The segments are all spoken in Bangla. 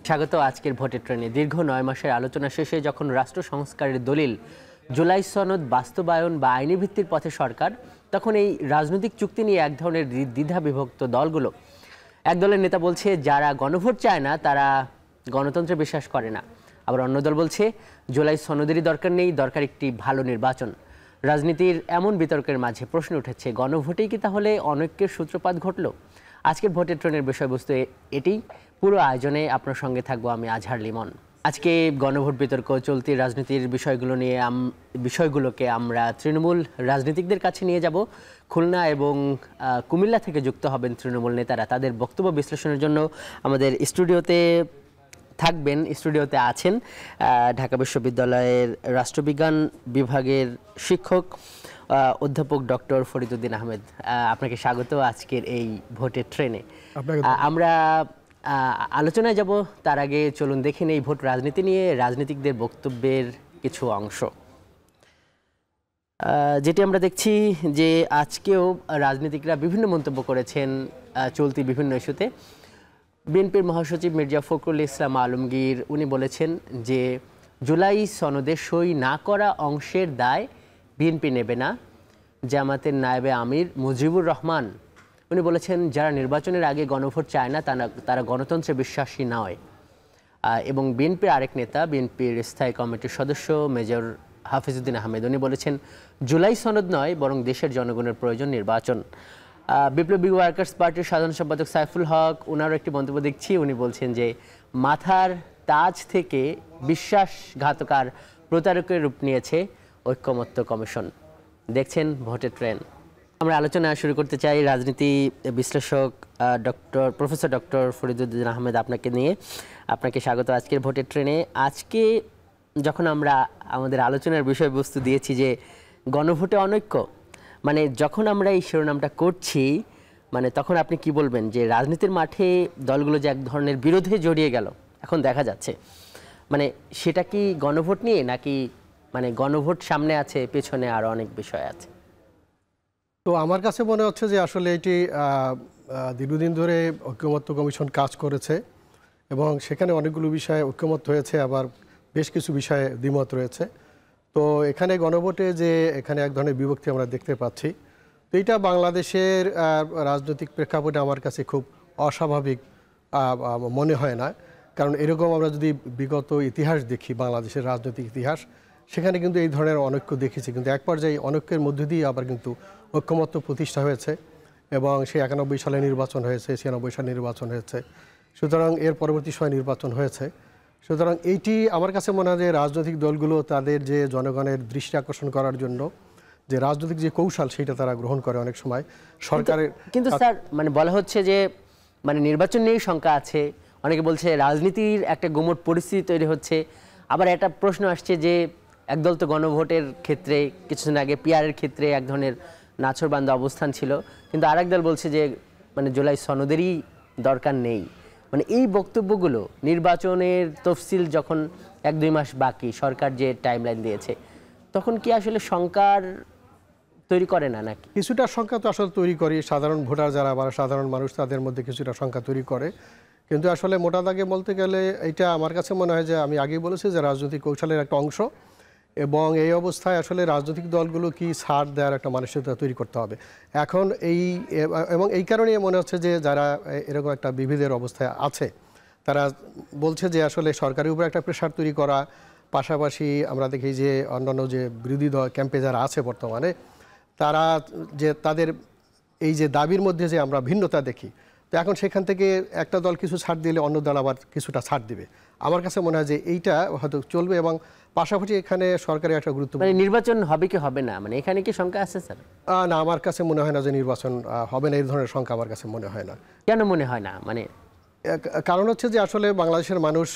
স্বাগত আজকের ভোটের ট্রেনে। দীর্ঘ ৯ মাসের আলোচনা শেষে যখন রাষ্ট্র সংস্কারের দলিল জুলাই সনদ বাস্তবায়ন বা আইনি ভিত্তির পথে সরকার, তখন এই রাজনৈতিক চুক্তি নিয়ে এক ধরনের দ্বিধা বিভক্ত দলগুলো। এক দলের নেতা বলছে যারা গণভোট চায় না তারা গণতন্ত্রে বিশ্বাস করে না, আবার অন্য দল বলছে জুলাই সনদেরই দরকার নেই, দরকার একটি ভালো নির্বাচন। রাজনীতির এমন বিতর্কের মাঝে প্রশ্ন উঠেছে, গণভোটেই কি তাহলে অনৈক্যের সূত্রপাত ঘটল? আজকের ভোটের ট্রেনের বিষয়বস্তু এটি। পুরো আয়োজনে আপনার সঙ্গে থাকবো আমি আজহার লিমন। আজকে গণভোট বিতর্ক, চলতি রাজনীতির বিষয়গুলোকে আমরা তৃণমূল রাজনীতিকদের কাছে নিয়ে যাব। খুলনা এবং কুমিল্লা থেকে যুক্ত হবেন তৃণমূল নেতারা। তাদের বক্তব্য বিশ্লেষণের জন্য আমাদের স্টুডিওতে আছেন ঢাকা বিশ্ববিদ্যালয়ের রাষ্ট্রবিজ্ঞান বিভাগের শিক্ষক অধ্যাপক ডক্টর ফরিদউদ্দিন আহমেদ। আপনাকে স্বাগত আজকের এই ভোটের ট্রেনে। আমরা আলোচনায় যাব, তার আগে চলুন দেখে নেই ভোট রাজনীতি নিয়ে রাজনীতিকদের বক্তব্যের কিছু অংশ। যেটি আমরা দেখছি যে আজকেও রাজনীতিকরা বিভিন্ন মন্তব্য করেছেন চলতি বিভিন্ন ইস্যুতে। বিএনপির মহাসচিব মির্জা ফখরুল ইসলাম আলমগীর উনি বলেছেন যে জুলাই সনদে সই না করা অংশের দায় বিএনপি নেবে না। জামাতের নায়েবে আমির মুজিবুর রহমান উনি বলেছেন যারা নির্বাচনের আগে গণভোট চায় না তারা গণতন্ত্রে বিশ্বাসী নয়। এবং বিএনপির আরেক নেতা, বিএনপির স্থায়ী কমিটির সদস্য মেজর হাফিজউদ্দিন আহমেদ উনি বলেছেন জুলাই সনদ নয়, বরং দেশের জনগণের প্রয়োজন নির্বাচন। বিপ্লবী ওয়ার্কার্স পার্টির সাধারণ সম্পাদক সাইফুল হক ওনারও একটি মন্তব্য দেখছি। উনি বলছেন যে মাথার তাজ থেকে বিশ্বাসঘাতকার প্রতারকের রূপ নিয়েছে ঐক্যমত্য কমিশন। দেখছেন ভোটের ট্রেন। আমরা আলোচনা শুরু করতে চাই রাজনীতি বিশ্লেষক প্রফেসর ডক্টর ফরিদউদ্দিন আহমেদ আপনাকে নিয়ে। আপনাকে স্বাগত আজকের ভোটের ট্রেনে। আজকে যখন আমরা আমাদের আলোচনার বিষয়বস্তু দিয়েছি যে গণভোটে অনৈক্য, মানে যখন আমরা এই শিরোনামটা করছি, মানে তখন আপনি কি বলবেন যে রাজনীতির মাঠে দলগুলো যে এক ধরনের বিরোধে জড়িয়ে গেল এখন দেখা যাচ্ছে, মানে সেটা কি গণভোট নিয়ে, নাকি মানে গণভোট সামনে আছে, পেছনে আরো অনেক বিষয় আছে? তো আমার কাছে মনে হচ্ছে যে আসলে এটি দীর্ঘদিন ধরে ঐক্যমত্য কমিশন কাজ করেছে এবং সেখানে অনেকগুলো বিষয়ে ঐক্যমত হয়েছে, আবার বেশ কিছু বিষয়ে দ্বিমত রয়েছে। তো এখানে গণভোটে যে এখানে এক ধরনের বিভক্তি আমরা দেখতে পাচ্ছি, তো এটা বাংলাদেশের রাজনৈতিক প্রেক্ষাপটে আমার কাছে খুব অস্বাভাবিক মনে হয় না। কারণ এরকম আমরা যদি বিগত ইতিহাস দেখি, বাংলাদেশের রাজনৈতিক ইতিহাস, সেখানে কিন্তু এই ধরনের অনৈক্য দেখেছি, কিন্তু এক পর্যায়ে অনৈক্যের মধ্য দিয়ে আবার কিন্তু ঐক্যমত্য প্রতিষ্ঠা হয়েছে এবং সেই 91 সালে নির্বাচন হয়েছে, 96 সালে নির্বাচন হয়েছে, সুতরাং এর পরবর্তী সময় নির্বাচন হয়েছে। সুতরাং এইটি আমার কাছে মনে হয় যে রাজনৈতিক দলগুলো তাদের যে জনগণের দৃষ্টি আকর্ষণ করার জন্য যে রাজনৈতিক যে কৌশল সেটা তারা গ্রহণ করে অনেক সময় সরকারের। কিন্তু স্যার মানে বলা হচ্ছে যে মানে নির্বাচন নিয়েই শঙ্কা আছে, অনেকে বলছে রাজনীতির একটা গুমট পরিস্থিতি তৈরি হচ্ছে। আবার একটা প্রশ্ন আসছে যে একদল তো গণভোটের ক্ষেত্রে কিছুদিন আগে পিআরের ক্ষেত্রে এক ধরনের নাছোড়বান্ধা অবস্থান ছিল, কিন্তু আরেক দল বলছে যে মানে জুলাই সনদেরই দরকার নেই। মানে এই বক্তব্যগুলো নির্বাচনের তফসিল যখন 1-2 মাস বাকি, সরকার যে টাইমলাইন দিয়েছে, তখন কি আসলে শঙ্কার তৈরি করে না নাকি? কিছুটা শঙ্কা তো আসলে তৈরি করে, সাধারণ ভোটার যারা বা সাধারণ মানুষ তাদের মধ্যে কিছুটা শঙ্কা তৈরি করে। কিন্তু আসলে মোটা দাগে বলতে গেলে এটা আমার কাছে মনে হয় যে আমি আগেই বলেছি যে রাজনৈতিক কৌশলের একটা অংশ, এবং এই অবস্থায় আসলে রাজনৈতিক দলগুলো কি ছাড় দেওয়ার একটা মানসিকতা তৈরি করতে হবে এখন। এবং এই কারণে মনে হচ্ছে যে যারা এরকম একটা বিভেদের অবস্থায় আছে তারা বলছে যে আসলে সরকারের উপর একটা প্রেশার তৈরি করা, পাশাপাশি আমরা দেখি যে অন্যান্য যে বিরোধী দল ক্যাম্পে যারা আছে বর্তমানে, তারা যে তাদের এই যে দাবির মধ্যে যে আমরা ভিন্নতা দেখি, তো এখন সেখান থেকে একটা দল কিছু ছাড় দিলে অন্য দল আবার কিছুটা ছাড় দিবে। আমার কাছে মনে হয় যে এইটা হয়তো চলবে, এবং পাশাপাশি এখানে সরকারের একটা গুরুত্বপূর্ণ নির্বাচন হবে কি হবে না, মানে এখানে কি শঙ্কা আছে স্যার? না, আমার কাছে মনে হয় না যে নির্বাচন হবে না, এই ধরনের শঙ্কা আমার কাছে মনে হয় না। কেন মনে হয় না? মানে কারণ হচ্ছে যে আসলে বাংলাদেশের মানুষ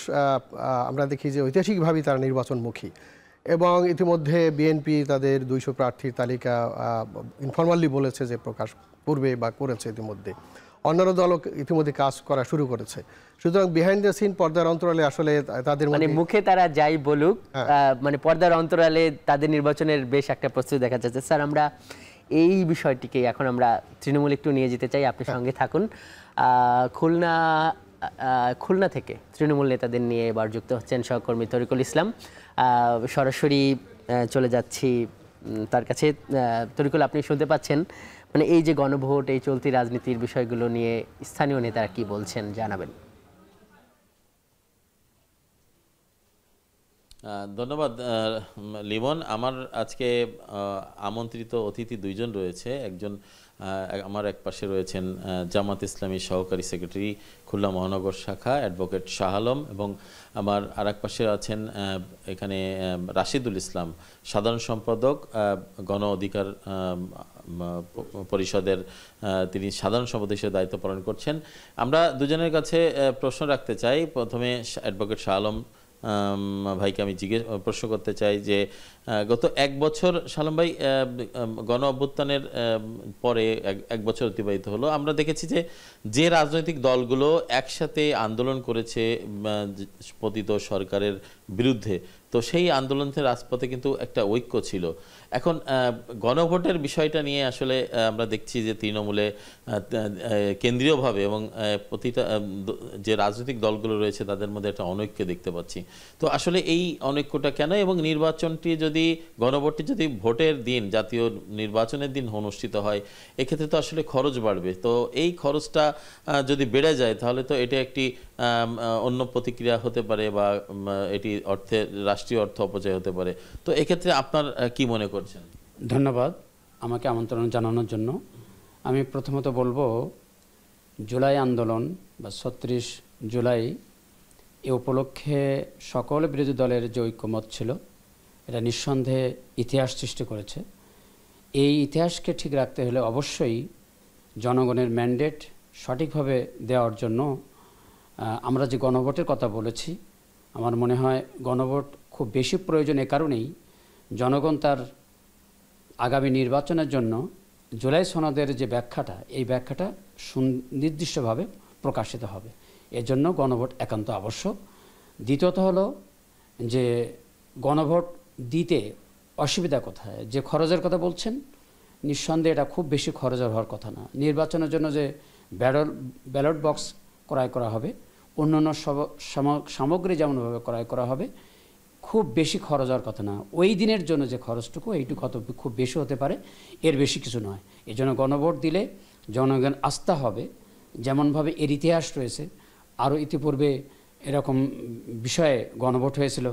আমরা দেখি যে ঐতিহাসিকভাবেই তারা নির্বাচনমুখী, এবং ইতিমধ্যে বিএনপি তাদের 200 প্রার্থীর তালিকা ইনফরমালি বলেছে যে প্রকাশ করবে বা করেছে ইতিমধ্যে। অন্যান্য দলও ইতিমধ্যে কাজ করা শুরু করেছে। সুতরাং বিহাইন্ড দ্য সিন, পর্দার অন্তরালে আসলে তাদের মানে মুখে তারা যাই বলুক, মানে পর্দার অন্তরালে তাদের নির্বাচনের বেশ একটা প্রস্তুতি দেখা যাচ্ছে। স্যার আমরা এই বিষয়টিকে এখন আমরা তৃণমূল একটু নিয়ে যেতে চাই, আপনি সঙ্গে থাকুন। খুলনা খুলনা থেকে তৃণমূল নেতাদের নিয়ে এবার যুক্ত হচ্ছেন সহকর্মী তরিকুল ইসলাম। সরাসরি চলে যাচ্ছি তার কাছে। তরিকুল, আপনি শুনতে পাচ্ছেন মানে এই যে গণভোট, এই চলতি রাজনীতির বিষয়গুলো নিয়ে স্থানীয় নেতারা কি বলছেন জানাবেন। ধন্যবাদ লিমন। আমার আজকে আমন্ত্রিত অতিথি দুইজন রয়েছে। একজন আমার এক পাশে রয়েছেন জামাত ইসলামী সহকারী সেক্রেটারি খুলনা মহানগর শাখা অ্যাডভোকেট শাহ আলম, এবং আমার আর এক পাশে আছেন এখানে রাশিদুল ইসলাম, সাধারণ সম্পাদক গণ অধিকার পরিষদের, তিনি সাধারণ সম্পাদক হিসেবে দায়িত্ব পালন করছেন। আমরা দুজনের কাছে প্রশ্ন রাখতে চাই। প্রথমে অ্যাডভোকেট শাহ আলম ভাইকে আমি প্রশ্ন করতে চাই যে গত এক বছর, শালম ভাই, গণ অভ্যুত্থানের পরে এক বছর অতিবাহিত হলো। আমরা দেখেছি যে রাজনৈতিক দলগুলো একসাথে আন্দোলন করেছে পতিত সরকারের বিরুদ্ধে, তো সেই আন্দোলনের রাজপথে কিন্তু একটা ঐক্য ছিল। এখন গণভোটের বিষয়টা নিয়ে আসলে আমরা দেখছি যে তৃণমূলে কেন্দ্রীয়ভাবে এবং প্রতিটা যে রাজনৈতিক দলগুলো রয়েছে তাদের মধ্যে একটা অনৈক্য দেখতে পাচ্ছি। তো আসলে এই অনৈক্যটা কেন, এবং নির্বাচনটি যদি, গণভোটটি যদি ভোটের দিন, জাতীয় নির্বাচনের দিন অনুষ্ঠিত হয়, এক্ষেত্রে তো আসলে খরচ বাড়বে। তো এই খরচটা যদি বেড়ে যায় তাহলে তো এটা একটি অন্য প্রতিক্রিয়া হতে পারে, বা এটি রাষ্ট্রীয় অর্থ অপচয় হতে পারে। তো এক্ষেত্রে আপনার কি মনে করছেন? ধন্যবাদ আমাকে আমন্ত্রণ জানানোর জন্য। আমি প্রথমত বলবো, জুলাই আন্দোলন বা ৩৬ জুলাই এ উপলক্ষে সকল বিরোধী দলের যে ঐক্যমত ছিল, এটা নিঃসন্দেহে ইতিহাস সৃষ্টি করেছে। এই ইতিহাসকে ঠিক রাখতে হলে অবশ্যই জনগণের ম্যান্ডেট সঠিকভাবে দেওয়ার জন্য আমরা যে গণভোটের কথা বলেছি, আমার মনে হয় গণভোট খুব বেশি প্রয়োজন। এ কারণেই জনগণ তার আগামী নির্বাচনের জন্য জুলাই সনদের যে ব্যাখ্যাটা, এই ব্যাখ্যাটা সুনির্দিষ্টভাবে প্রকাশিত হবে। এজন্য গণভোট একান্ত আবশ্যক। দ্বিতীয়ত হলো যে গণভোট দিতে অসুবিধা কোথায়, যে খরচের কথা বলছেন, নিঃসন্দেহে এটা খুব বেশি খরচের হওয়ার কথা না। নির্বাচনের জন্য যে ব্যালট বক্স ক্রয় করা হবে, অন্যান্য সামগ্রী যেমনভাবে ক্রয় করা হবে, খুব বেশি খরচ হওয়ার কথা না। ওই দিনের জন্য যে খরচটুকু, এইটুকু কত খুব বেশি হতে পারে, এর বেশি কিছু নয়। এই জন্য গণভোট দিলে জনগণ আস্থা হবে। যেমনভাবে এর ইতিহাস রয়েছে, আরও ইতিপূর্বে এরকম বিষয়ে গণভোট হয়েছিল,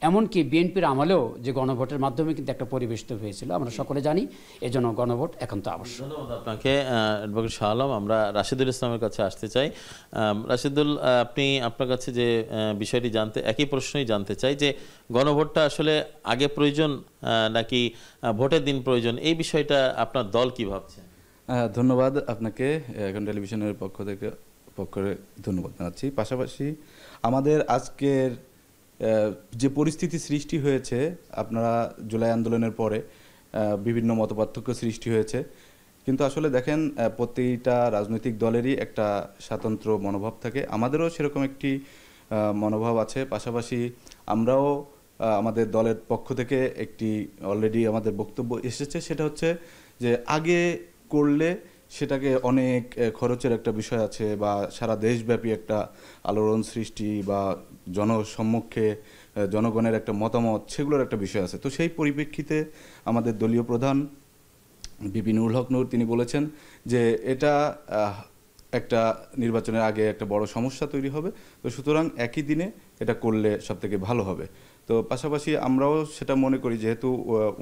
এমনকি বিএনপির আমলেও যে গণভোটের মাধ্যমে কিন্তু একটা পরিবেশ তৈরি হয়েছিল, আমরা সকলে জানি। এজন্য গণভোট একান্ত আবশ্যক। ধন্যবাদ আপনাকে অ্যাডভোকেট শাহ আলম। আমরা রাশিদুল ইসলামের কাছে আসতে চাই। রাশিদুল, আপনি আপনার কাছে যে বিষয়টি একই প্রশ্নই জানতে চাই যে গণভোটটা আসলে আগে প্রয়োজন নাকি ভোটের দিন প্রয়োজন, এই বিষয়টা আপনার দল কি ভাবছে? ধন্যবাদ আপনাকে, এখন টেলিভিশনের পক্ষে ধন্যবাদ জানাচ্ছি। পাশাপাশি আমাদের আজকের যে পরিস্থিতি সৃষ্টি হয়েছে, আপনারা জুলাই আন্দোলনের পরে বিভিন্ন মতপার্থক্য সৃষ্টি হয়েছে, কিন্তু আসলে দেখেন প্রতিটা রাজনৈতিক দলেরই একটা স্বতন্ত্র মনোভাব থাকে। আমাদেরও সেরকম একটি মনোভাব আছে। পাশাপাশি আমরাও আমাদের দলের পক্ষ থেকে একটি অলরেডি আমাদের বক্তব্য এসেছে, সেটা হচ্ছে যে আগে করলে সেটাকে অনেক খরচের একটা বিষয় আছে, বা সারা দেশব্যাপী একটা আলোড়ন সৃষ্টি বা জনসম্মুখে জনগণের একটা মতামত, সেগুলোর একটা বিষয় আছে। তো সেই পরিপ্রেক্ষিতে আমাদের দলীয় প্রধান বিপিন উল হক নূর তিনি বলেছেন যে এটা একটা নির্বাচনের আগে একটা বড় সমস্যা তৈরি হবে, তো সুতরাং একই দিনে এটা করলে সবথেকে ভালো হবে। তো পাশাপাশি আমরাও সেটা মনে করি, যেহেতু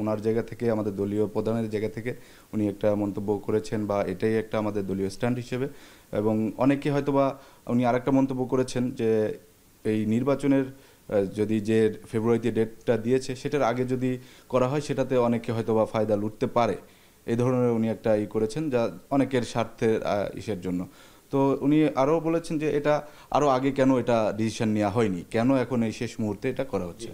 ওনার জায়গা থেকে, আমাদের দলীয় প্রধানের জায়গা থেকে উনি একটা মন্তব্য করেছেন, বা এটাই একটা আমাদের দলীয় স্ট্যান্ড হিসেবে। এবং অনেকে হয়তোবা উনি আরেকটা মন্তব্য করেছেন যে এই নির্বাচনের যদি যে ফেব্রুয়ারিতে ডেটটা দিয়েছে সেটার আগে যদি করা হয়, সেটাতে অনেকে হয়তোবা ফায়দা লুটতে পারে, এই ধরনের উনি একটা করেছেন, যা অনেকের স্বার্থের ইসের জন্য। তো উনি আরও বলেছেন যে এটা আরও আগে কেন এটা ডিসিশন নেওয়া হয়নি, কেন এখন এই শেষ মুহূর্তে এটা করা হচ্ছে।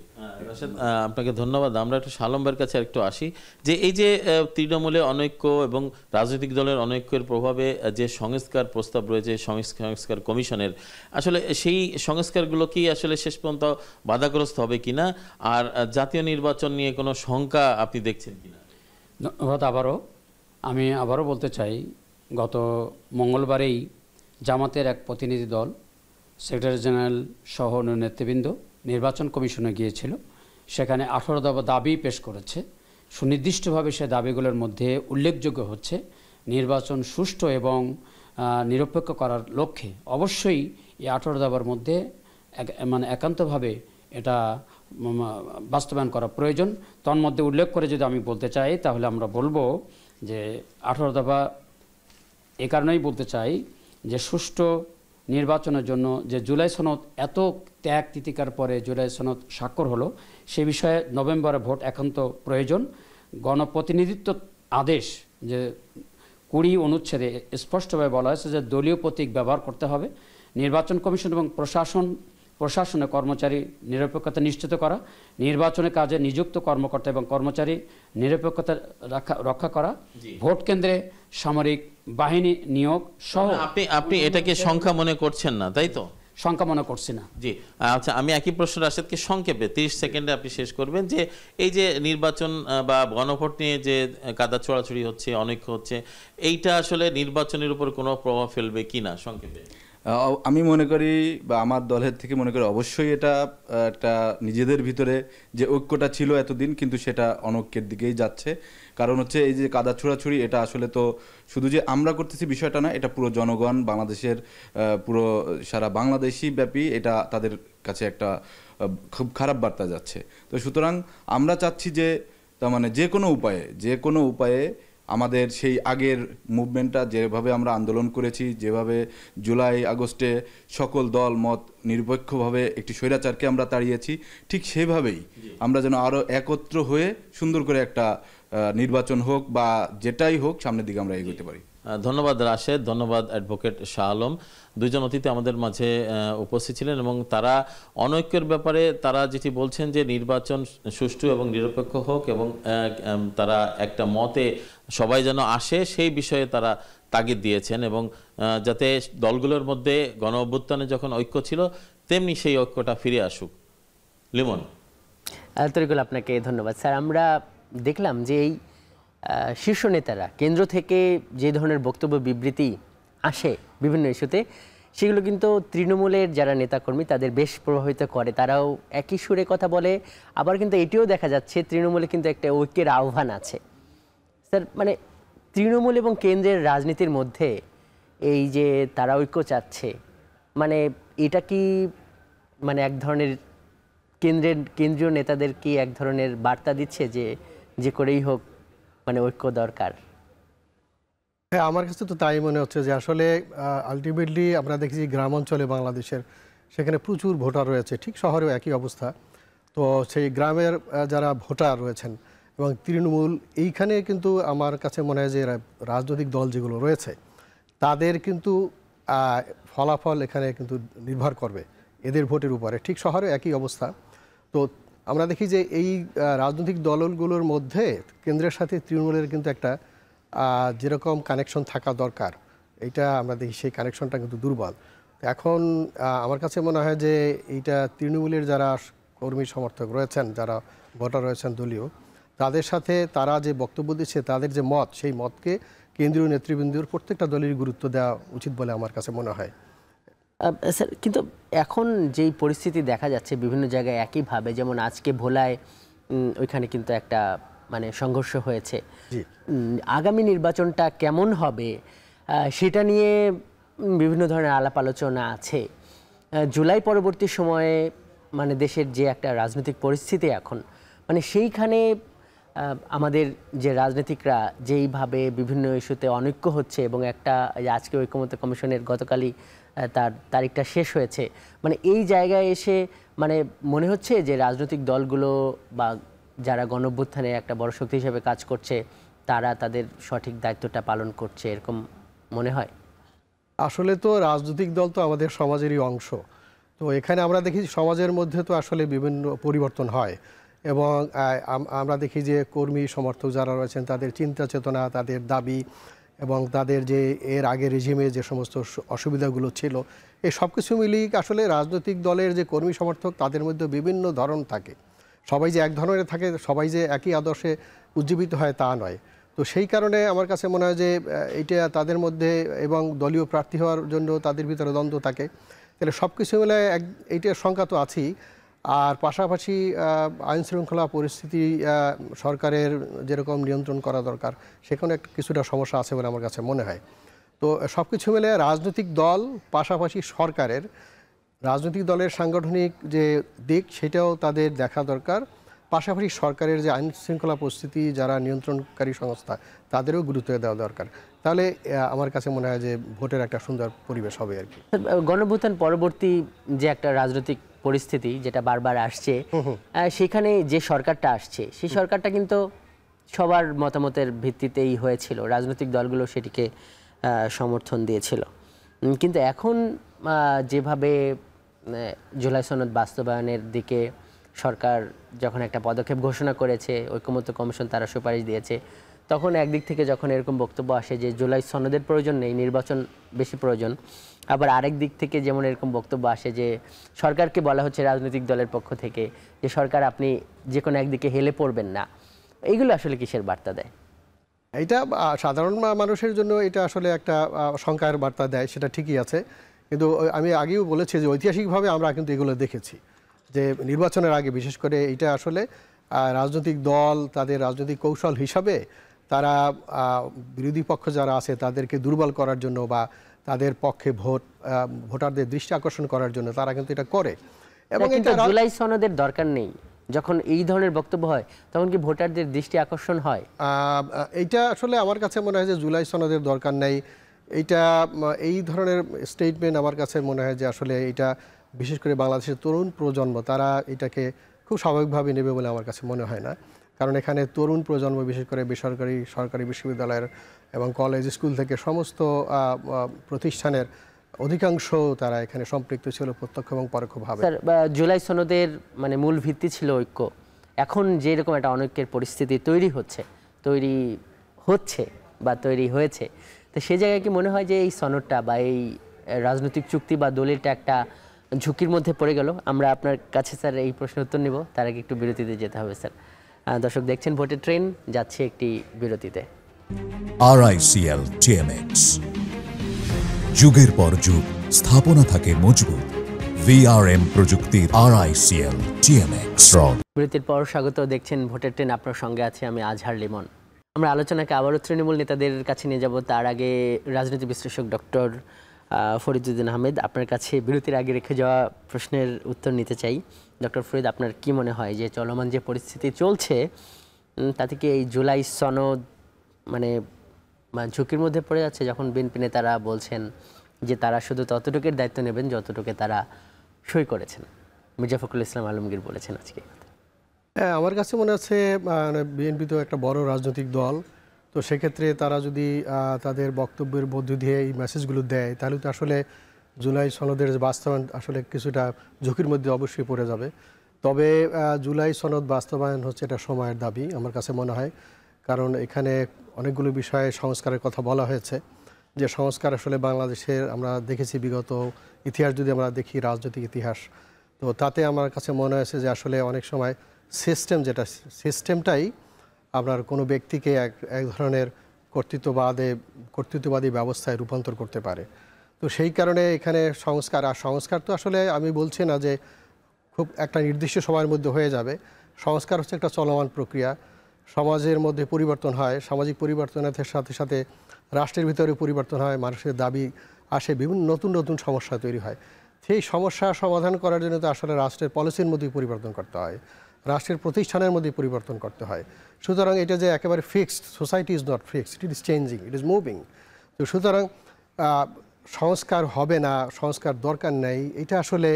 আপনাকে ধন্যবাদ। আমরা একটু শালম্বের কাছে একটু আসি, যে এই যে তৃণমূলে অনৈক্য এবং রাজনৈতিক দলের অনৈক্যের প্রভাবে যে সংস্কার প্রস্তাব রয়েছে সংস্কার কমিশনের, আসলে সেই সংস্কারগুলো কি আসলে শেষ পর্যন্ত বাধাগ্রস্ত হবে কিনা, আর জাতীয় নির্বাচন নিয়ে কোনো শঙ্কা আপনি দেখছেন কিনা? ধন্যবাদ। আমি আবারও বলতে চাই, গত মঙ্গলবারেই জামাতের এক প্রতিনিধি দল সেক্রেটারি জেনারেল সহ অন্য নেতৃবৃন্দ নির্বাচন কমিশনে গিয়েছিল। সেখানে 18 দফা দাবি পেশ করেছে। সুনির্দিষ্টভাবে সে দাবিগুলোর মধ্যে উল্লেখযোগ্য হচ্ছে নির্বাচন সুষ্ঠু এবং নিরপেক্ষ করার লক্ষ্যে অবশ্যই এই 18 দফার মধ্যে মানে একান্তভাবে এটা বাস্তবায়ন করা প্রয়োজন। তন্মধ্যে উল্লেখ করে যদি আমি বলতে চাই তাহলে আমরা বলবো যে 18 দফা এ কারণেই বলতে চাই যে সুষ্ঠু নির্বাচনের জন্য যে জুলাই সনদ এত ত্যাগ তিতিকার পরে জুলাই সনদ স্বাক্ষর হলো, সে বিষয়ে নভেম্বরে ভোট একান্ত প্রয়োজন। গণপ্রতিনিধিত্ব আদেশ যে 20 অনুচ্ছেদে স্পষ্টভাবে বলা হয়েছে যে দলীয় প্রতীক ব্যবহার করতে হবে। নির্বাচন কমিশন এবং প্রশাসনে কর্মচারী নিরপেক্ষতা নিশ্চিত করা, নির্বাচনের কাজে নিযুক্ত কর্মকর্তা এবং কর্মচারী নিরপেক্ষতা রক্ষা করা, ভোট কেন্দ্রে সামরিক বাহিনী নিয়োগ সহ। আপনি এটাকে সংখ্যা মনে করছেন না, তাই তো? সংখ্যা মনে করছি না। জি, আচ্ছা, আমি একই প্রশ্ন রাশেদকে সংক্ষেপে 30 সেকেন্ডে আপনি শেষ করবেন যে এই যে নির্বাচন বা গণভোট নিয়ে যে কাদা ছোড়াছুড়ি হচ্ছে, অনৈক্য হচ্ছে, এইটা আসলে নির্বাচনের উপর কোনো প্রভাব ফেলবে কিনা সংক্ষেপে। আমি মনে করি বা আমার দলের থেকে মনে করি অবশ্যই এটা একটা নিজেদের ভিতরে যে ঐক্যটা ছিল এতদিন, কিন্তু সেটা অনৈক্যের দিকেই যাচ্ছে। কারণ হচ্ছে এই যে কাদা ছোড়াছুড়ি, এটা আসলে তো শুধু যে আমরা করতেছি বিষয়টা না, এটা পুরো জনগণ বাংলাদেশের পুরো সারা বাংলাদেশি ব্যাপী এটা তাদের কাছে একটা খুব খারাপ বার্তা যাচ্ছে। তো সুতরাং আমরা চাচ্ছি যে তার মানে যে কোনো উপায়ে আমাদের সেই আগের মুভমেন্টটা যেভাবে আমরা আন্দোলন করেছি, যেভাবে জুলাই আগস্টে সকল দল মত নিরপেক্ষভাবে একটি স্বৈরাচারকে আমরা তাড়িয়েছি, ঠিক সেভাবেই আমরা যেন আরও একত্র হয়ে সুন্দর করে একটা নির্বাচন হোক বা যেটাই হোক সামনের দিকে আমরা এগোতে পারি। ধন্যবাদ রাশেদ, ধন্যবাদ অ্যাডভোকেট শাহ আলম। দুইজন অতিথি আমাদের মাঝে উপস্থিত ছিলেন এবং তারা অনৈক্যের ব্যাপারে তারা যেটি বলছেন যে নির্বাচন সুষ্ঠু এবং নিরপেক্ষ হোক এবং তারা একটা মতে সবাই যেন আসে, সেই বিষয়ে তারা তাগিদ দিয়েছেন এবং যাতে দলগুলোর মধ্যে গণ অভ্যুত্থানে যখন ঐক্য ছিল তেমনি সেই ঐক্যটা ফিরে আসুক। লিমন। তরিকুল, আপনাকে ধন্যবাদ স্যার। আমরা দেখলাম যে এই শীর্ষ নেতারা কেন্দ্র থেকে যে ধরনের বক্তব্য বিবৃতি আসে বিভিন্ন ইস্যুতে, সেগুলো কিন্তু তৃণমূলের যারা নেতাকর্মী তাদের বেশ প্রভাবিত করে। তারাও একই সুরে কথা বলে। আবার কিন্তু এটিও দেখা যাচ্ছে তৃণমূলে কিন্তু একটা ঐক্যের আহ্বান আছে। স্যার, মানে তৃণমূল এবং কেন্দ্রের রাজনীতির মধ্যে এই যে তারা ঐক্য চাচ্ছে, মানে এটা কি মানে এক ধরনের কেন্দ্রীয় নেতাদের কি এক ধরনের বার্তা দিচ্ছে যে করেই হোক মানে ঐক্য দরকার? হ্যাঁ, আমার কাছে তো তাই মনে হচ্ছে যে আসলে আলটিমেটলি আমরা দেখি গ্রাম অঞ্চলে বাংলাদেশের সেখানে প্রচুর ভোটার রয়েছে, ঠিক শহরেও একই অবস্থা। তো সেই গ্রামের যারা ভোটার রয়েছেন এবং তৃণমূল, এইখানে কিন্তু আমার কাছে মনে হয় যে রাজনৈতিক দল যেগুলো রয়েছে তাদের কিন্তু ফলাফল এখানে কিন্তু নির্ভর করবে এদের ভোটের উপরে। ঠিক শহরে একই অবস্থা। তো আমরা দেখি যে এই রাজনৈতিক দলগুলোর মধ্যে কেন্দ্রের সাথে তৃণমূলের কিন্তু একটা যেরকম কানেকশন থাকা দরকার, এইটা আমরা দেখি সেই কানেকশনটা কিন্তু দুর্বল। এখন আমার কাছে মনে হয় যে এইটা তৃণমূলের যারা কর্মী সমর্থক রয়েছেন, যারা ভোটার রয়েছেন দলীয়, তাদের সাথে তারা যে বক্তব্য দিচ্ছে, তাদের যে মত, সেই মতকে কেন্দ্রীয় নেতৃবৃন্দর প্রত্যেকটা দলের গুরুত্ব দেওয়া উচিত বলে আমার কাছে মনে হয়। স্যার, কিন্তু এখন যেই পরিস্থিতি দেখা যাচ্ছে বিভিন্ন জায়গায় একইভাবে, যেমন আজকে ভোলায় ওইখানে কিন্তু একটা মানে সংঘর্ষ হয়েছে। আগামী নির্বাচনটা কেমন হবে সেটা নিয়ে বিভিন্ন ধরনের আলাপ আলোচনা আছে। জুলাই পরবর্তী সময়ে মানে দেশের যে একটা রাজনৈতিক পরিস্থিতি এখন, মানে সেইখানে আমাদের যে রাজনীতিকরা যেইভাবে বিভিন্ন ইস্যুতে অনৈক্য হচ্ছে এবং একটা আজকে ঐকমত্য কমিশনের গতকালই তার তারিখটা শেষ হয়েছে, মানে এই জায়গায় এসে মানে মনে হচ্ছে যে রাজনৈতিক দলগুলো বা যারা গণঅভ্যুত্থানে একটা বড় শক্তি হিসেবে কাজ করছে তারা তাদের সঠিক দায়িত্বটা পালন করছে, এরকম মনে হয়? আসলে তো রাজনৈতিক দল তো আমাদের সমাজেরই অংশ। তো এখানে আমরা দেখি সমাজের মধ্যে তো আসলে বিভিন্ন পরিবর্তন হয় এবং আমরা দেখি যে কর্মী সমর্থক যারা রয়েছেন তাদের চিন্তা চেতনা, তাদের দাবি এবং তাদের যে এর আগে রেজিমে যে সমস্ত অসুবিধাগুলো ছিল, এই সব কিছু মিলিয়ে আসলে রাজনৈতিক দলের যে কর্মী সমর্থক তাদের মধ্যে বিভিন্ন ধরন থাকে। সবাই যে এক ধরনের থাকে, সবাই যে একই আদর্শে উজ্জীবিত হয় তা নয়। তো সেই কারণে আমার কাছে মনে হয় যে এইটা তাদের মধ্যে এবং দলীয় প্রার্থী হওয়ার জন্য তাদের ভিতরে দ্বন্দ্ব থাকে। তাহলে সব কিছু মিলে এইটার শঙ্কা তো আছেই। আর পাশাপাশি আইন শৃঙ্খলা পরিস্থিতি সরকারের যেরকম নিয়ন্ত্রণ করা দরকার সেখানে কিছুটা সমস্যা আছে বলে আমার কাছে মনে হয়। তো সব কিছু মিলে রাজনৈতিক দল পাশাপাশি সরকারের রাজনৈতিক দলের সাংগঠনিক যে দিক সেটাও তাদের দেখা দরকার, পাশাপাশি সরকারের যে আইন শৃঙ্খলা পরিস্থিতি যারা নিয়ন্ত্রণকারী সংস্থা তাদেরও গুরুত্ব দেওয়া দরকার। তাহলে আমার কাছে মনে হয় যে ভোটের একটা সুন্দর পরিবেশ হবে আর কি। গণঅভ্যুত্থান পরবর্তী যে একটা রাজনৈতিক পরিস্থিতি যেটা বারবার আসছে, সেখানে যে সরকারটা আসছে সেই সরকারটা কিন্তু সবার মতামতের ভিত্তিতেই হয়েছিল, রাজনৈতিক দলগুলো সেটিকে সমর্থন দিয়েছিল। কিন্তু এখন যেভাবে জুলাই সনদ বাস্তবায়নের দিকে সরকার যখন একটা পদক্ষেপ ঘোষণা করেছে, ঐকমত্য কমিশন তারা সুপারিশ দিয়েছে, তখন একদিক থেকে যখন এরকম বক্তব্য আসে যে জুলাই সনদের প্রয়োজন নেই, নির্বাচন বেশি প্রয়োজন, আবার আরেক দিক থেকে যেমন এরকম বক্তব্য আসে যে সরকারকে বলা হচ্ছে রাজনৈতিক দলের পক্ষ থেকে যে সরকার আপনি যে কোনো একদিকে হেলে পড়বেন না, এইগুলো আসলে কিসের বার্তা দেয়? এইটা সাধারণ মানুষের জন্য এটা আসলে একটা শঙ্কার বার্তা দেয়, সেটা ঠিকই আছে। কিন্তু আমি আগেও বলেছি যে ঐতিহাসিকভাবে আমরা কিন্তু এগুলো দেখেছি যে নির্বাচনের আগে বিশেষ করে এটা আসলে রাজনৈতিক দল তাদের রাজনৈতিক কৌশল হিসাবে তারা বিরোধী পক্ষ যারা আছে তাদেরকে দুর্বল করার জন্য বা তাদের পক্ষে ভোটারদের দৃষ্টি আকর্ষণ করার জন্য তারা কিন্তু এটা করে। এবং এটা জুলাই সনদের দরকার নেই, যখন এই ধরনের বক্তব্য হয় তখন কি ভোটারদের দৃষ্টি আকর্ষণ হয়? এইটা আসলে আমার কাছে মনে হয় যে জুলাই সনদের দরকার নেই, এইটা এই ধরনের স্টেটমেন্ট আমার কাছে মনে হয় যে আসলে এটা বিশেষ করে বাংলাদেশের তরুণ প্রজন্ম তারা এটাকে খুব স্বাভাবিকভাবে নেবে বলে আমার কাছে মনে হয় না। কারণ এখানে তরুণ প্রজন্ম বিশেষ করে বেসরকারি সরকারি বিশ্ববিদ্যালয়ের এবং কলেজ স্কুল থেকে সমস্ত প্রতিষ্ঠানের অধিকাংশ তারা এখানে সম্পৃক্ত ছিল প্রত্যক্ষ এবং পরোক্ষভাবে। স্যার, জুলাই সনদের মানে মূল ভিত্তি ছিল ঐক্য, এখন যেরকম একটা অনৈক্যের পরিস্থিতি তৈরি হচ্ছে বা তৈরি হয়েছে, তো সেই জায়গায় কি মনে হয় যে এই সনদটা বা এই রাজনৈতিক চুক্তি বা দলিলটা একটা ঝুঁকির মধ্যে পড়ে গেল? আমরা আপনার কাছে স্যার এই প্রশ্নের উত্তর নিব, তার আগে একটু বিরতিতে যেতে হবে স্যার। দর্শক দেখছেন ভোটের ট্রেন, যাচ্ছে একটি বিরতিতে। RICL TMX, যুগের পর যুগ স্থাপনা থাকে মজবুত। VRM প্রযুক্তির RICL TMX। বিরতির পর স্বাগত, দেখছেন ভোটের ট্রেন, আপনার সঙ্গে আছে আমি আজহার লিমন। আমরা আলোচনাকে আবারও তৃণমূল নেতাদের কাছে নিয়ে যাব, তার আগে রাজনীতি বিশ্লেষক ডক্টর ফরিদউদ্দিন আহমেদ, আপনার কাছে বিরতির আগে রেখে যাওয়া প্রশ্নের উত্তর নিতে চাই। ডক্টর ফরিদ, আপনার কি মনে হয় যে চলমান যে পরিস্থিতি চলছে তাতে কি এই জুলাই সনদ মানে ঝুঁকির মধ্যে পড়ে যাচ্ছে, যখন বিএনপি নেতারা বলছেন যে তারা শুধু ততটুকুর দায়িত্ব নেবেন যতটুকু তারা সই করেছেন? মির্জা ফখরুল ইসলাম আলমগীর বলেছেন আজকে। হ্যাঁ, আমার কাছে মনে হচ্ছে বিএনপি তো একটা বড় রাজনৈতিক দল, তো সেক্ষেত্রে তারা যদি তাদের বক্তব্যের মধ্য দিয়ে এই মেসেজগুলো দেয় তাহলে তো আসলে জুলাই সনদের বাস্তবায়ন আসলে কিছুটা ঝুঁকির মধ্যে অবশ্যই পড়ে যাবে। তবে জুলাই সনদ বাস্তবায়ন হচ্ছে এটা সময়ের দাবি আমার কাছে মনে হয়, কারণ এখানে অনেকগুলো বিষয়ে সংস্কারের কথা বলা হয়েছে। যে সংস্কার আসলে বাংলাদেশের আমরা দেখেছি বিগত ইতিহাস যদি আমরা দেখি, রাজনৈতিক ইতিহাস, তো তাতে আমার কাছে মনে হয়েছে যে আসলে অনেক সময় সিস্টেমটাই আপনার কোনো ব্যক্তিকে এক ধরনের কর্তৃত্ববাদী ব্যবস্থায় রূপান্তর করতে পারে। তো সেই কারণে এখানে সংস্কার তো আসলে আমি বলছি না যে খুব একটা নির্দিষ্ট সময়ের মধ্যে হয়ে যাবে। সংস্কার হচ্ছে একটা চলমান প্রক্রিয়া, সমাজের মধ্যে পরিবর্তন হয়, সামাজিক পরিবর্তনের সাথে সাথে রাষ্ট্রের ভিতরে পরিবর্তন হয়, মানুষের দাবি আসে, বিভিন্ন নতুন নতুন সমস্যা তৈরি হয়। সেই সমস্যা সমাধান করার জন্য তো আসলে রাষ্ট্রের পলিসির মধ্যেই পরিবর্তন করতে হয়, রাষ্ট্রের প্রতিষ্ঠানের মধ্যে পরিবর্তন করতে হয়। সুতরাং এটা যে একেবারে fixed, society is not fixed, it is changing, it is moving. তো সুতরাং সংস্কার হবে না, সংস্কার দরকার নেই, এটা আসলে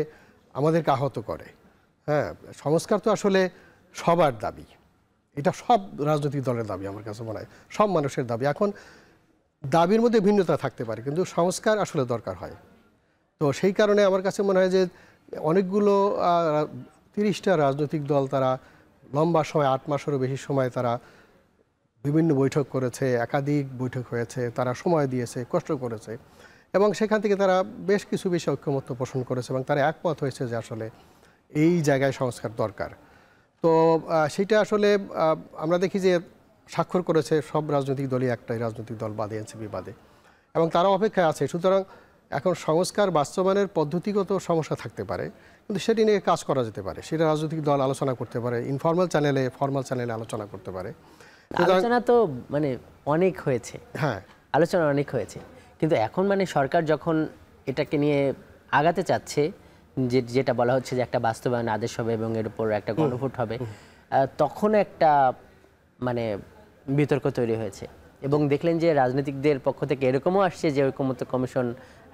আমাদেরকে আহত করে। হ্যাঁ, সংস্কার তো আসলে সবার দাবি, এটা সব রাজনৈতিক দলের দাবি, আমার কাছে মনে হয় সব মানুষের দাবি। এখন দাবির মধ্যে ভিন্নতা থাকতে পারে, কিন্তু সংস্কার আসলে দরকার হয়। তো সেই কারণে আমার কাছে মনে হয় যে অনেকগুলো 30টা রাজনৈতিক দল তারা লম্বা সময়, 8 মাসেরও বেশি সময় তারা বিভিন্ন বৈঠক করেছে, একাধিক বৈঠক হয়েছে, তারা সময় দিয়েছে, কষ্ট করেছে, এবং সেখান থেকে তারা বেশ কিছু বিষয়ে ঐক্যমত্য পোষণ করেছে এবং তারা একমত হয়েছে যে আসলে এই জায়গায় সংস্কার দরকার। তো সেটা আসলে আমরা দেখি যে স্বাক্ষর করেছে সব রাজনৈতিক দলই, একটাই রাজনৈতিক দল বাদে, এনসিপি বাদে, এবং তারা অপেক্ষায় আছে। সুতরাং এখন সংস্কার বাস্তবায়নের পদ্ধতিগত সমস্যা থাকতে পারে, কিন্তু সেটি নিয়ে কাজ করা যেতে পারে, সেটা রাজনৈতিক দল আলোচনা করতে পারে, ইনফর্মাল চ্যানেলে ফর্মাল চ্যানেলে আলোচনা করতে পারে। আলোচনা তো মানে অনেক হয়েছে, হ্যাঁ আলোচনা অনেক হয়েছে, কিন্তু এখন মানে সরকার যখন এটাকে নিয়ে আগাতে চাচ্ছে, যেটা বলা হচ্ছে যে একটা বাস্তবায়ন আদেশ হবে এবং এর উপর একটা গণভোট হবে, তখন একটা মানে বিতর্ক তৈরি হয়েছে। এবং দেখলেন যে রাজনীতিকদের পক্ষ থেকে এরকমও আসছে যে ঐকমত্য কমিশন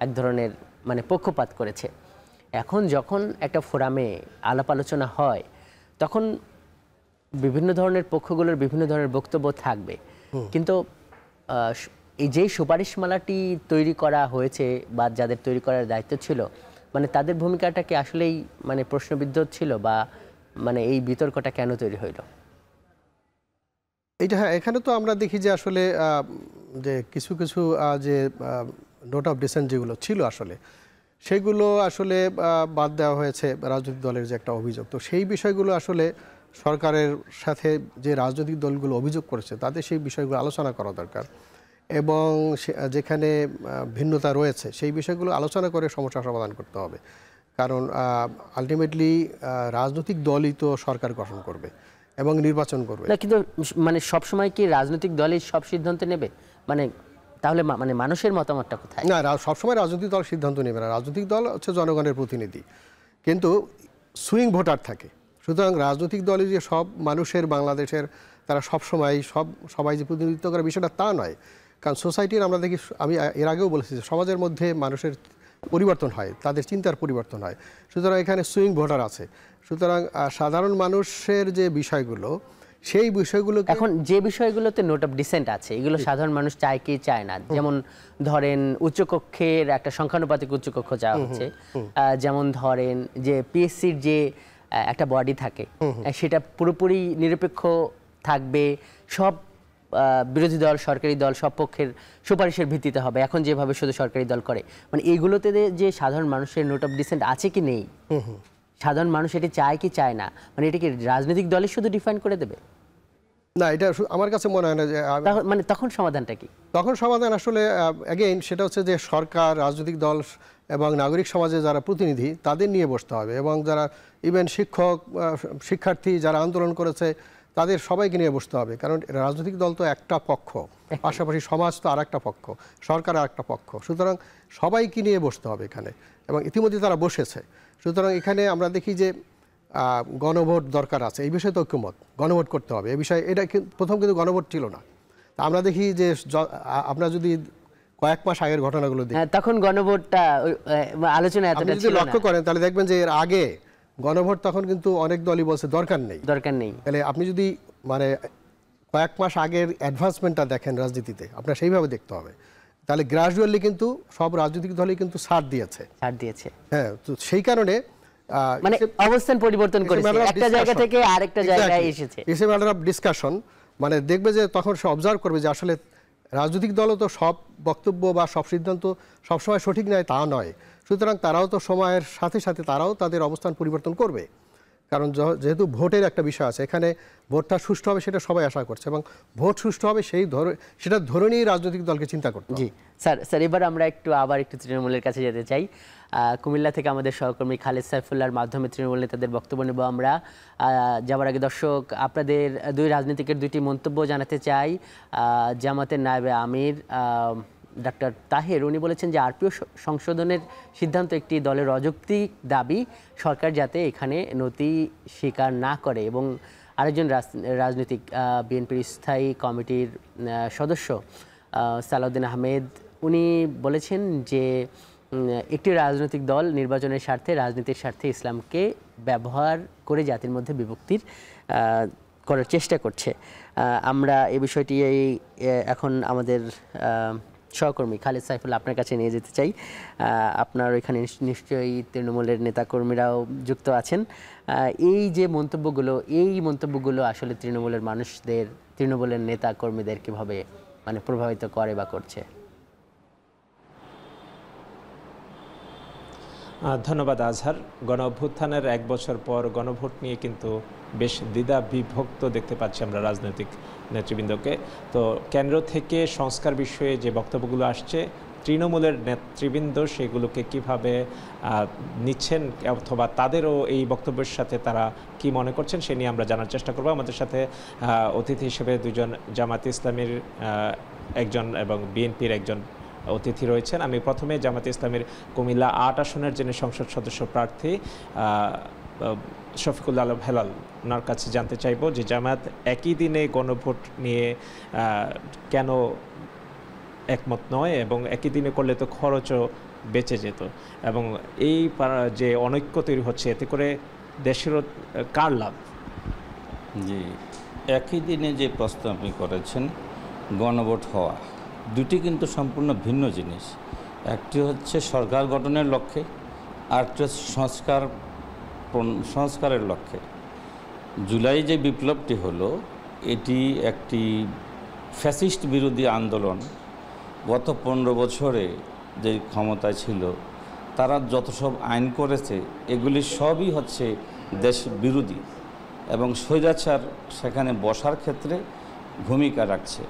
এক ধরনের মানে পক্ষপাত করেছে। এখন যখন একটা ফোরামে আলাপ আলোচনা হয়, তখন বিভিন্ন ধরনের পক্ষগুলোর বিভিন্ন ধরনের বক্তব্য থাকবে, কিন্তু এই যেই সুপারিশমালাটি তৈরি করা হয়েছে বা যাদের তৈরি করার দায়িত্ব ছিল, মানে তাদের ভূমিকাটা কি আসলেই মানে প্রশ্নবিদ্ধ ছিল, বা মানে এই বিতর্কটা কেন তৈরি হইল? এইটা হ্যাঁ, এখানে তো আমরা দেখি যে আসলে যে কিছু কিছু যে নোট অফ ডিসেন্ট যেগুলো ছিল আসলে সেগুলো আসলে বাদ দেওয়া হয়েছে রাজনৈতিক দলের যে একটা অভিযোগ। তো সেই বিষয়গুলো আসলে সরকারের সাথে যে রাজনৈতিক দলগুলো অভিযোগ করেছে তাদের সেই বিষয়গুলো আলোচনা করা দরকার, এবং যেখানে ভিন্নতা রয়েছে সেই বিষয়গুলো আলোচনা করে সমস্যা সমাধান করতে হবে। কারণ আলটিমেটলি রাজনৈতিক দলই তো সরকার গঠন করবে এবং নির্বাচন করবে না, কিন্তু মানে সবসময় কি রাজনৈতিক দলই সব সিদ্ধান্ত নেবে? মানে তাহলে মানে মানুষের মতামতটা কোথায়? না, সবসময় রাজনৈতিক দল সিদ্ধান্ত নেবে না। রাজনৈতিক দল হচ্ছে জনগণের প্রতিনিধি, কিন্তু সুইং ভোটার থাকে। সুতরাং রাজনৈতিক দলে যে সব মানুষের বাংলাদেশের তারা সবাই যে প্রতিনিধিত্ব করে বিষয়টা তা নয়। কারণ সোসাইটির আমরা দেখি, আমি এর আগেও বলেছি যে সমাজের মধ্যে মানুষের পরিবর্তন হয়, তাদের চিন্তার পরিবর্তন হয়। সুতরাং এখানে সুইং ভোটার আছে। সুতরাং সাধারণ মানুষের যে বিষয়গুলো, সেই বিষয়গুলো এখন যে বিষয়গুলোতে নোট অফ ডিসেন্ট আছে, এগুলো সাধারণ মানুষ চায় কি চায় না। যেমন ধরেন উচ্চকক্ষের একটা সংখ্যানুপাতিক উচ্চকক্ষ চাওয়া হচ্ছে, যেমন ধরেন যে পিএসসির যে একটা বডি থাকে সেটা পুরোপুরি নিরপেক্ষ থাকবে, সব বিরোধী দল সরকারি দল সব পক্ষের সুপারিশের ভিত্তিতে হবে, এখন যেভাবে শুধু সরকারি দল করে। মানে এইগুলোতে যে সাধারণ মানুষের নোট অফ ডিসেন্ট আছে কি নেই, সাধারণ মানুষ এটি চায় কি চায় না, মানে এটা কি রাজনৈতিক দলই শুধু ডিফাইন করে দেবে? না, এটা আমার কাছে মনে হয় না যে মানে তখন সমাধানটা কি? তখন সমাধান আসলে অ্যাগেইন সেটা হচ্ছে যে সরকার, রাজনৈতিক দল এবং নাগরিক সমাজে যারা প্রতিনিধি তাদের নিয়ে বসতে হবে, এবং যারা ইভেন শিক্ষক, শিক্ষার্থী যারা আন্দোলন করেছে তাদের সবাইকে নিয়ে বসতে হবে। কারণ রাজনৈতিক দল তো একটা পক্ষ, পাশাপাশি সমাজ তো আর একটা পক্ষ, সরকার আর একটা পক্ষ। সুতরাং সবাইকে নিয়ে বসতে হবে এখানে, এবং ইতিমধ্যে তারা বসেছে। সুতরাং এখানে আমরা দেখি যে গণভোট দরকার আছে, এই বিষয়ে তো ঐক্যমত, গণভোট করতে হবে এই বিষয়ে। এটা প্রথম কিন্তু গণভোট ছিল না। আমরা দেখি যে আপনারা যদি কয়েক মাস আগের ঘটনাগুলো দেখি, তখন গণভোটটা আলোচনা এতটা ছিল না। লক্ষ্য করেন তাহলে দেখবেন যে এর আগে গণভোট তখন কিন্তু অনেক দলই বলছে দরকার নেই। তাহলে আপনি যদি মানে কয়েক মাস আগের অ্যাডভান্সমেন্টটা দেখেন রাজনীতিতে, আপনার সেইভাবে দেখতে হবে। তাহলে গ্রাজুয়ালি কিন্তু সব রাজনৈতিক দলই কিন্তু ছাড় দিয়েছে। হ্যাঁ, তো সেই কারণে মানে অবস্থান পরিবর্তন করেছে, একটা জায়গা থেকে আরেকটা জায়গায় এসেছে। It's a matter of discussion. মানে দেখবে যে তখন সে অবজার্ভ করবে যে আসলে রাজনৈতিক দলও তো সব বক্তব্য বা সব সিদ্ধান্ত সবসময় সঠিক নয় তা নয়। সুতরাং তারাও তো সময়ের সাথে সাথে তারাও তাদের অবস্থান পরিবর্তন করবে। কারণ যেহেতু ভোটের একটা বিষয় আছে, এখানে ভোটটা সুষ্ঠু হবে সেটা সবাই আশা করছে, এবং ভোট সুষ্ঠু হবে সেটা ধরে নিয়েই রাজনৈতিক দলকে চিন্তা করতে হবে। জি স্যার, এবার আমরা আবার একটু তৃণমূলের কাছে যেতে চাই। কুমিল্লা থেকে আমাদের সহকর্মী খালেদ সাইফুল্লাহর মাধ্যমে তৃণমূল নেতাদের বক্তব্য নেব আমরা। যাওয়ার আগে দর্শক, আপনাদের দুই রাজনীতিকের দুইটি মন্তব্য জানাতে চাই। জামাতের নায়েবে আমির ডক্টর তাহের, উনি বলেছেন যে আরপিও সংশোধনের সিদ্ধান্ত একটি দলের অযৌক্তিক দাবি, সরকার যাতে এখানে নথি স্বীকার না করে। এবং আরেকজন রাজনৈতিক বিএনপির স্থায়ী কমিটির সদস্য সালাউদ্দিন আহমেদ, উনি বলেছেন যে একটি রাজনৈতিক দল নির্বাচনের স্বার্থে, রাজনীতির স্বার্থে ইসলামকে ব্যবহার করে জাতির মধ্যে বিভক্তির করার চেষ্টা করছে। আমরা এই বিষয়টি এখন আমাদের সহকর্মী খালেদ সাইফুল্লাহ আপনার কাছে নিয়ে যেতে চাই। আপনার এখানে নিশ্চয়ই তৃণমূলের নেতাকর্মীরাও যুক্ত আছেন। এই যে মন্তব্যগুলো আসলে তৃণমূলের মানুষদের, তৃণমূলের নেতা কর্মীদের কিভাবে মানে প্রভাবিত করে বা করছে? ধন্যবাদ আজহার। গণ অভ্যুত্থানের 1 বছর পর গণভোট নিয়ে কিন্তু বেশ দ্বিধা বিভক্ত দেখতে পাচ্ছি আমরা রাজনৈতিক নেতৃবৃন্দকে। তো কেন্দ্র থেকে সংস্কার বিষয়ে যে বক্তব্যগুলো আসছে তৃণমূলের নেতৃবৃন্দ সেগুলোকে কিভাবে নিচ্ছেন, অথবা তাদেরও এই বক্তব্যের সাথে তারা কি মনে করছেন সে নিয়ে আমরা জানার চেষ্টা করব। আমাদের সাথে অতিথি হিসেবে দুজন জামায়াতে ইসলামীর একজন এবং বিএনপির একজন অতিথি রয়েছেন। আমি প্রথমে জামায়াতে ইসলামীর কুমিল্লা ৮ আসনের যিনি সংসদ সদস্য প্রার্থী শফিকুল আলম হেলাল, ওনার কাছে জানতে চাইব যে জামায়াত একই দিনে গণভোট নিয়ে কেন একমত নয়, এবং একই দিনে করলে তো খরচও বেঁচে যেত, এবং এই যে অনৈক্য তৈরি হচ্ছে এতে করে দেশেরও কার লাভ? জি, একই দিনে যে প্রশ্ন আপনি করেছেন গণভোট হওয়া, দুটি কিন্তু সম্পূর্ণ ভিন্ন জিনিস। একটি হচ্ছে সরকার গঠনের লক্ষ্যে, আরেকটি হচ্ছে সংস্কারের লক্ষ্যে। জুলাই যে বিপ্লবটি হলো এটি একটি ফ্যাসিস্ট বিরোধী আন্দোলন। গত 15 বছরে যে ক্ষমতায় ছিল তারা যত সব আইন করেছে এগুলি সবই হচ্ছে দেশ বিরোধী, এবং স্বৈরাচার সেখানে বসার ক্ষেত্রে ভূমিকা রাখছে,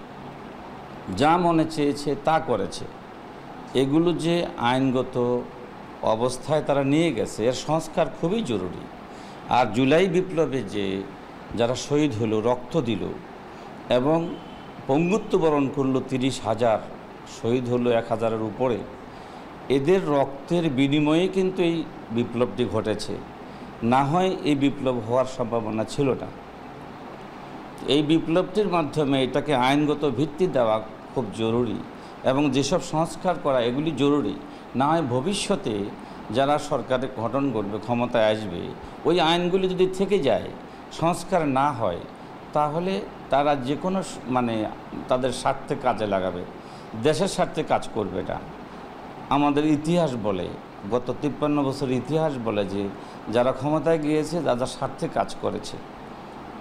যা মনে চেয়েছে তা করেছে। এগুলো যে আইনগত অবস্থায় তারা নিয়ে গেছে, এর সংস্কার খুবই জরুরি। আর জুলাই বিপ্লবে যে যারা শহীদ হলো, রক্ত দিল এবং পঙ্গুত্ব বরণ করলো 30,000, শহীদ হলো 1,000-এর উপরে, এদের রক্তের বিনিময়ে কিন্তু এই বিপ্লবটি ঘটেছে। না হয় এই বিপ্লব হওয়ার সম্ভাবনা ছিল না। এই বিপ্লবটির মাধ্যমে এটাকে আইনগত ভিত্তি দেওয়া খুব জরুরি, এবং যেসব সংস্কার করা এগুলি জরুরি। না হয় ভবিষ্যতে যারা সরকারের গঠন করবে, ক্ষমতায় আসবে, ওই আইনগুলি যদি থেকে যায়, সংস্কার না হয়, তাহলে তারা যে কোনো তাদের স্বার্থে কাজে লাগাবে, দেশের স্বার্থে কাজ করবে না। আমাদের ইতিহাস বলে, গত 53 বছর ইতিহাস বলে যে যারা ক্ষমতায় গিয়েছে যারা স্বার্থে কাজ করেছে।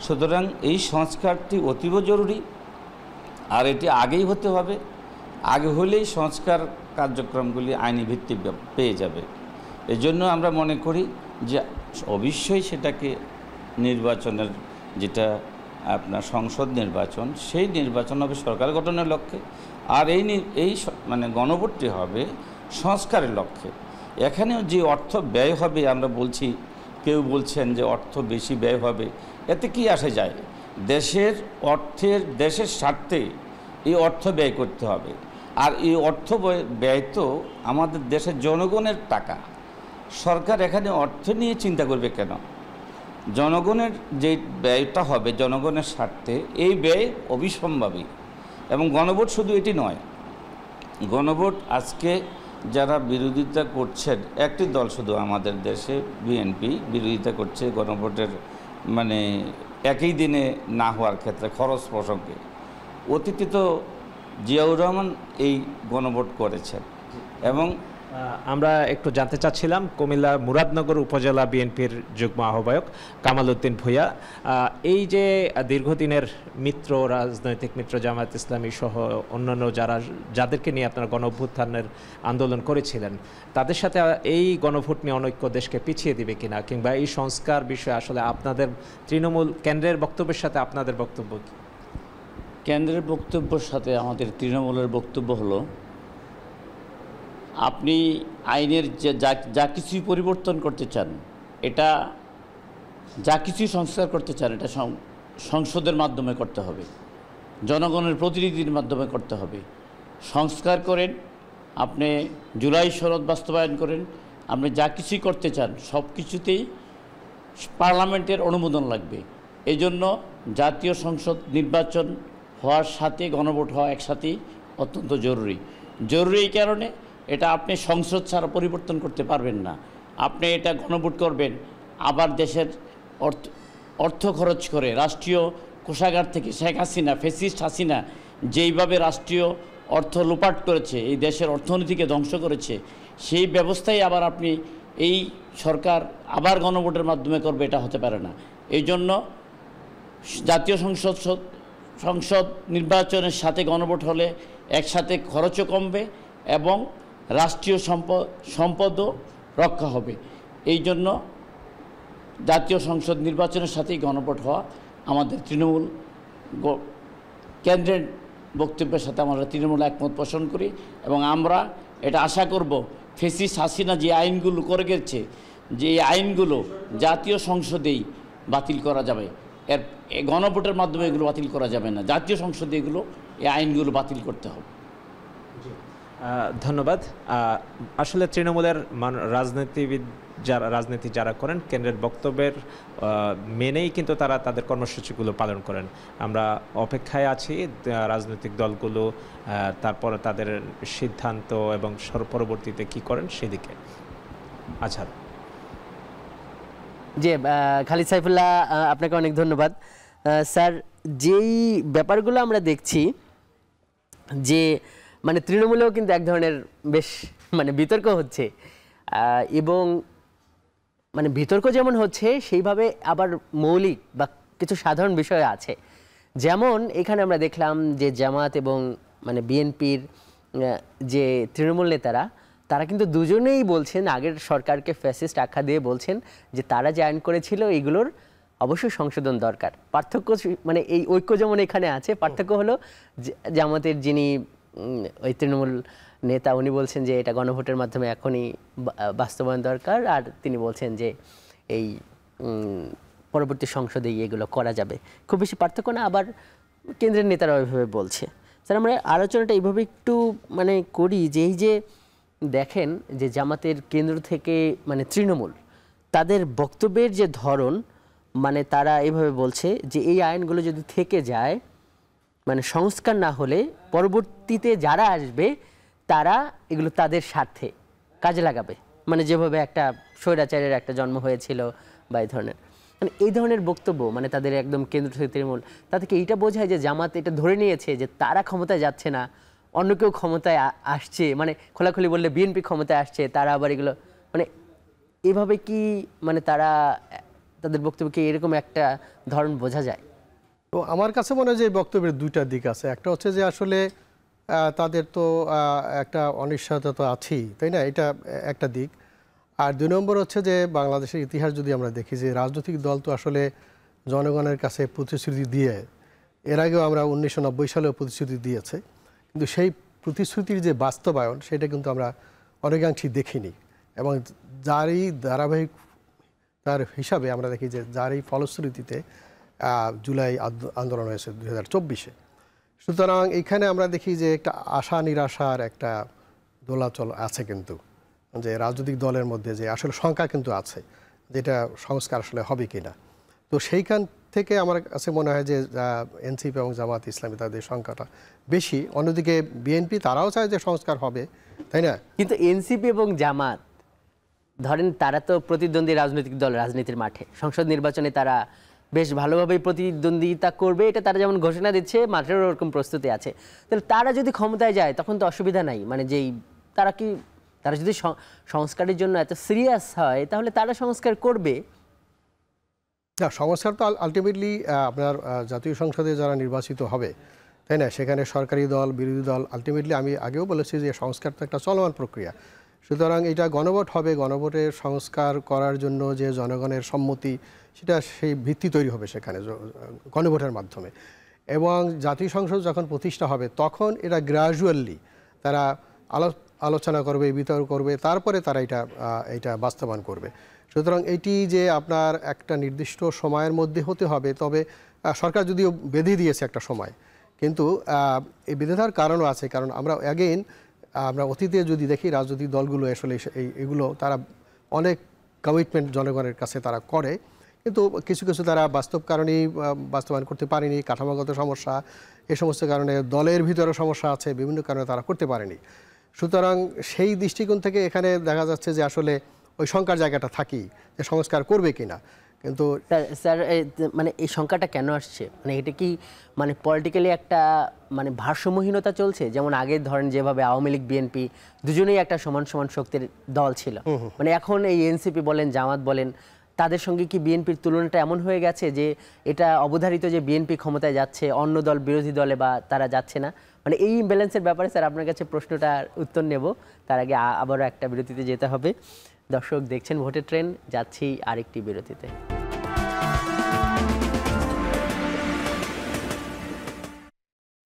সুতরাং এই সংস্কারটি অতীব জরুরি, আর এটি আগেই হতে হবে। আগে হলেই সংস্কার কার্যক্রমগুলি আইনি ভিত্তি পেয়ে যাবে। এজন্য আমরা মনে করি যে অবশ্যই সেটাকে নির্বাচনের, যেটা আপনার সংসদ নির্বাচন, সেই নির্বাচন হবে সরকার গঠনের লক্ষ্যে, আর এই গণভোটটি হবে সংস্কারের লক্ষ্যে। এখানেও যে অর্থ ব্যয় হবে, আমরা বলছি, কেউ বলছেন যে অর্থ বেশি ব্যয় হবে, এতে কি আসে যায়? দেশের স্বার্থে এই অর্থ ব্যয় করতে হবে। আর এই অর্থ ব্যয় তো আমাদের দেশের জনগণের টাকা। সরকার এখানে অর্থ নিয়ে চিন্তা করবে কেন? জনগণের যে ব্যয়টা হবে জনগণের স্বার্থে, এই ব্যয় অবিসম্ভাবী। এবং গণভোট শুধু এটি নয়, গণভোট আজকে যারা বিরোধিতা করছেন, একটি দল শুধু আমাদের দেশে বিএনপি বিরোধিতা করছে গণভোটের একই দিনে না হওয়ার ক্ষেত্রে খরচ প্রসঙ্গে। অতীতে তো জিয়াউর রহমান এই গণভোট করেছেন। এবং আমরা একটু জানতে চাচ্ছিলাম কুমিল্লা মুরাদনগর উপজেলা বিএনপির যুগ্ম আহ্বায়ক কামাল উদ্দিন ভূঁইয়া, এই যে দীর্ঘদিনের মিত্র, রাজনৈতিক মিত্র জামায়াত ইসলামী সহ অন্যান্য যাদেরকে নিয়ে আপনারা গণঅভ্যুত্থানের আন্দোলন করেছিলেন, তাদের সাথে এই গণভোট নিয়ে অনৈক্য দেশকে পিছিয়ে দিবে কিনা, কিংবা এই সংস্কার বিষয়ে আসলে আপনাদের তৃণমূল কেন্দ্রের বক্তব্যের সাথে আপনাদের বক্তব্য কি? কেন্দ্রের বক্তব্যের সাথে আমাদের তৃণমূলের বক্তব্য হলো, আপনি আইনের যা কিছুই পরিবর্তন করতে চান, এটা যা কিছুই সংস্কার করতে চান, এটা সংসদের মাধ্যমে করতে হবে, জনগণের প্রতিনিধির মাধ্যমে করতে হবে। সংস্কার করেন, আপনি জুলাই সনদ বাস্তবায়ন করেন, আপনি যা কিছুই করতে চান সব কিছুতেই পার্লামেন্টের অনুমোদন লাগবে। এই জন্য জাতীয় সংসদ নির্বাচন হওয়ার সাথে গণভোট হওয়া একসাথেই অত্যন্ত জরুরি। এই কারণে এটা আপনি সংসদ ছাড়া পরিবর্তন করতে পারবেন না। আপনি এটা গণভোট করবেন, আবার দেশের অর্থ খরচ করে রাষ্ট্রীয় কোষাগার থেকে শেখ হাসিনা, ফ্যাসিস্ট হাসিনা যেইভাবে রাষ্ট্রীয় অর্থ লোপাট করেছে, এই দেশের অর্থনীতিকে ধ্বংস করেছে, সেই ব্যবস্থাই আবার আপনি এই সরকার আবার গণভোটের মাধ্যমে করবে, এটা হতে পারে না। এই জন্য জাতীয় সংসদ নির্বাচনের সাথে গণভোট হলে একসাথে খরচও কমবে এবং রাষ্ট্রীয় সম্পদও রক্ষা হবে। এই জন্য জাতীয় সংসদ নির্বাচনের সাথেই গণভোট হওয়া আমাদের তৃণমূল কেন্দ্রের বক্তব্যের সাথে আমরা তৃণমূল একমত পোষণ করি, এবং আমরা এটা আশা করব ফেসিস্ট হাসিনা যে আইনগুলো করে গেছে, যে এই আইনগুলো জাতীয় সংসদেই বাতিল করা যাবে, এর গণভোটের মাধ্যমে এগুলো বাতিল করা যাবে না, জাতীয় সংসদে এগুলো এই আইনগুলো বাতিল করতে হবে। ধন্যবাদ। আসলে তৃণমূলের রাজনীতিবিদ রাজনীতি যারা করেন কেন্দ্রের বক্তব্যের মেনেই কিন্তু তারা তাদের কর্মসূচিগুলো পালন করেন। আমরা অপেক্ষায় আছি রাজনৈতিক দলগুলো তারপরে তাদের সিদ্ধান্ত এবং পরবর্তীতে কি করেন সেদিকে। আচ্ছা জি, খালিদ সাইফুল্লাহ আপনাকে অনেক ধন্যবাদ। স্যার, যেই ব্যাপারগুলো আমরা দেখছি যে মানে তৃণমূলেও কিন্তু এক ধরনের বেশ মানে বিতর্ক হচ্ছে, এবং মানে বিতর্ক যেমন হচ্ছে সেইভাবে আবার মৌলিক বা কিছু সাধারণ বিষয় আছে। যেমন এখানে আমরা দেখলাম যে জামাত এবং মানে বিএনপির যে তৃণমূল নেতারা তারা কিন্তু দুজনেই বলছেন, আগের সরকারকে ফ্যাসিস্ট আখ্যা দিয়ে বলছেন যে তারা যে আইন করেছিল এগুলোর অবশ্যই সংশোধন দরকার। পার্থক্য মানে এই ঐক্য যেমন এখানে আছে, পার্থক্য হলো জামাতের যিনি ওই তৃণমূল নেতা উনি বলছেন যে এটা গণভোটের মাধ্যমে এখনই বাস্তবায়ন দরকার, আর তিনি বলছেন যে এই পরবর্তী সংসদেই এগুলো করা যাবে। খুব বেশি পার্থক্য না, আবার কেন্দ্রের নেতারা ওইভাবে বলছে। স্যার, আমরা আলোচনাটা এইভাবে একটু মানে করি যে এই যে দেখেন যে জামাতের কেন্দ্র থেকে মানে তৃণমূল তাদের বক্তব্যের যে ধরন, মানে তারা এভাবে বলছে যে এই আইনগুলো যদি থেকে যায়, মানে সংস্কার না হলে পরবর্তীতে যারা আসবে তারা এগুলো তাদের স্বার্থে কাজে লাগাবে, মানে যেভাবে একটা স্বৈরাচারের একটা জন্ম হয়েছিল বা এই ধরনের, মানে এই ধরনের বক্তব্য মানে তাদের একদম কেন্দ্র থেকে তৃণমূল। তাদেরকে এইটা বোঝায় যে জামাত এটা ধরে নিয়েছে যে তারা ক্ষমতায় যাচ্ছে না, অন্য কেউ ক্ষমতায় আসছে, মানে খোলাখুলি বললে বিএনপি ক্ষমতায় আসছে, তারা আবার এগুলো মানে এভাবে কি মানে তারা তাদের বক্তব্যকে এরকম একটা ধরন বোঝা যায়? তো আমার কাছে মনে হয় যে বক্তব্যের দুইটা দিক আছে। একটা হচ্ছে যে আসলে তাদের তো একটা অনিশ্চয়তা তো আছেই, তাই না, এটা একটা দিক। আর দুই নম্বর হচ্ছে যে বাংলাদেশের ইতিহাস যদি আমরা দেখি যে রাজনৈতিক দল তো আসলে জনগণের কাছে প্রতিশ্রুতি দিয়ে, এর আগেও আমরা 1990 সালেও প্রতিশ্রুতি দিয়েছে, কিন্তু সেই প্রতিশ্রুতির যে বাস্তবায়ন সেটা কিন্তু আমরা অনেকাংশই দেখিনি। এবং যারই ধারাবাহিক তার হিসাবে আমরা দেখি যে যারই ফলশ্রুতিতে জুলাই আন্দোলন হয়েছে 2024-এ। সুতরাং এখানে আমরা দেখি যে একটা আশা নিরাশার একটা দোলাচল আছে, কিন্তু যে রাজনৈতিক দলের মধ্যে যে আসলে শঙ্কা কিন্তু আছে যেটা সংস্কার আসলে হবে কিনা। তো সেইখান থেকে আমার কাছে মনে হয় যে এনসিপি এবং জামাত ইসলামী তাদের সংখ্যাটা বেশি। অন্যদিকে বিএনপি তারাও চায় যে সংস্কার হবে, তাই না? কিন্তু এনসিপি এবং জামাত ধরেন তারা তো প্রতিদ্বন্দ্বী রাজনৈতিক দল, রাজনীতির মাঠে সংসদ নির্বাচনে তারা বেশ ভালোভাবেই প্রতিদ্বন্দ্বিতা করবে, এটা তারা যেমন ঘোষণা দিচ্ছে, মাঠের ওরকম প্রস্তুতি আছে। তাহলে তারা যদি ক্ষমতায় যায় তখন তো অসুবিধা নাই, মানে যেই তারা যদি সংস্কারের জন্য এত সিরিয়াস হয় তাহলে তারা সংস্কার করবে। না, সংস্কার তো আলটিমেটলি আপনার জাতীয় সংসদে যারা নির্বাচিত হবে, তাই না, সেখানে সরকারি দল বিরোধী দল আলটিমেটলি, আমি আগেও বলেছি যে সংস্কার তো একটা চলমান প্রক্রিয়া। সুতরাং এটা গণভোট হবে, গণভোটের সংস্কার করার জন্য যে জনগণের সম্মতি সেটা সেই ভিত্তি তৈরি হবে সেখানে গণভোটের মাধ্যমে। এবং জাতীয় সংসদ যখন প্রতিষ্ঠা হবে তখন এটা গ্রাজুয়ালি তারা আলোচনা করবে, বিতর্ক করবে, তারপরে তারা এটা বাস্তবায়ন করবে। সুতরাং এটি যে আপনার একটা নির্দিষ্ট সময়ের মধ্যে হতে হবে, তবে সরকার যদিও বেঁধে দিয়েছে একটা সময়, কিন্তু এই বেঁধে দেওয়ার কারণও আছে। কারণ আমরা অতীতে যদি দেখি রাজনৈতিক দলগুলো আসলে এগুলো তারা অনেক কমিটমেন্ট জনগণের কাছে তারা করে, কিন্তু কিছু কিছু তারা বাস্তব কারণেই বাস্তবায়ন করতে পারেনি, কাঠামোগত সমস্যা, এ সমস্ত কারণে দলের ভিতরে সমস্যা আছে, বিভিন্ন কারণে তারা করতে পারেনি। সুতরাং সেই দৃষ্টিকোণ থেকে এখানে দেখা যাচ্ছে যে আসলে ওই শঙ্কার জায়গাটা থাকি যে সংস্কার করবে কিনা। কিন্তু স্যার মানে এই সংখ্যাটা কেন আসছে, মানে এটা কি মানে পলিটিক্যালি একটা মানে ভারসাম্যহীনতা চলছে? যেমন আগে ধরেন যেভাবে আওয়ামী লীগ বিএনপি দুজনেই একটা সমান সমান শক্তির দল ছিল, মানে এখন এই এনসিপি বলেন জামাত বলেন তাদের সঙ্গে কি বিএনপির তুলনাটা এমন হয়ে গেছে যে এটা অবধারিত যে বিএনপি ক্ষমতায় যাচ্ছে, অন্য দল বিরোধী দলে বা তারা যাচ্ছে না? মানে এই ইমব্যালেন্সের ব্যাপারে স্যার আপনার কাছে প্রশ্নটার উত্তর নেব, তার আগে আবারও একটা বিরতিতে যেতে হবে। দর্শক দেখছেন ভোটের ট্রেন, যাচ্ছি আরেকটি বিরতিতে।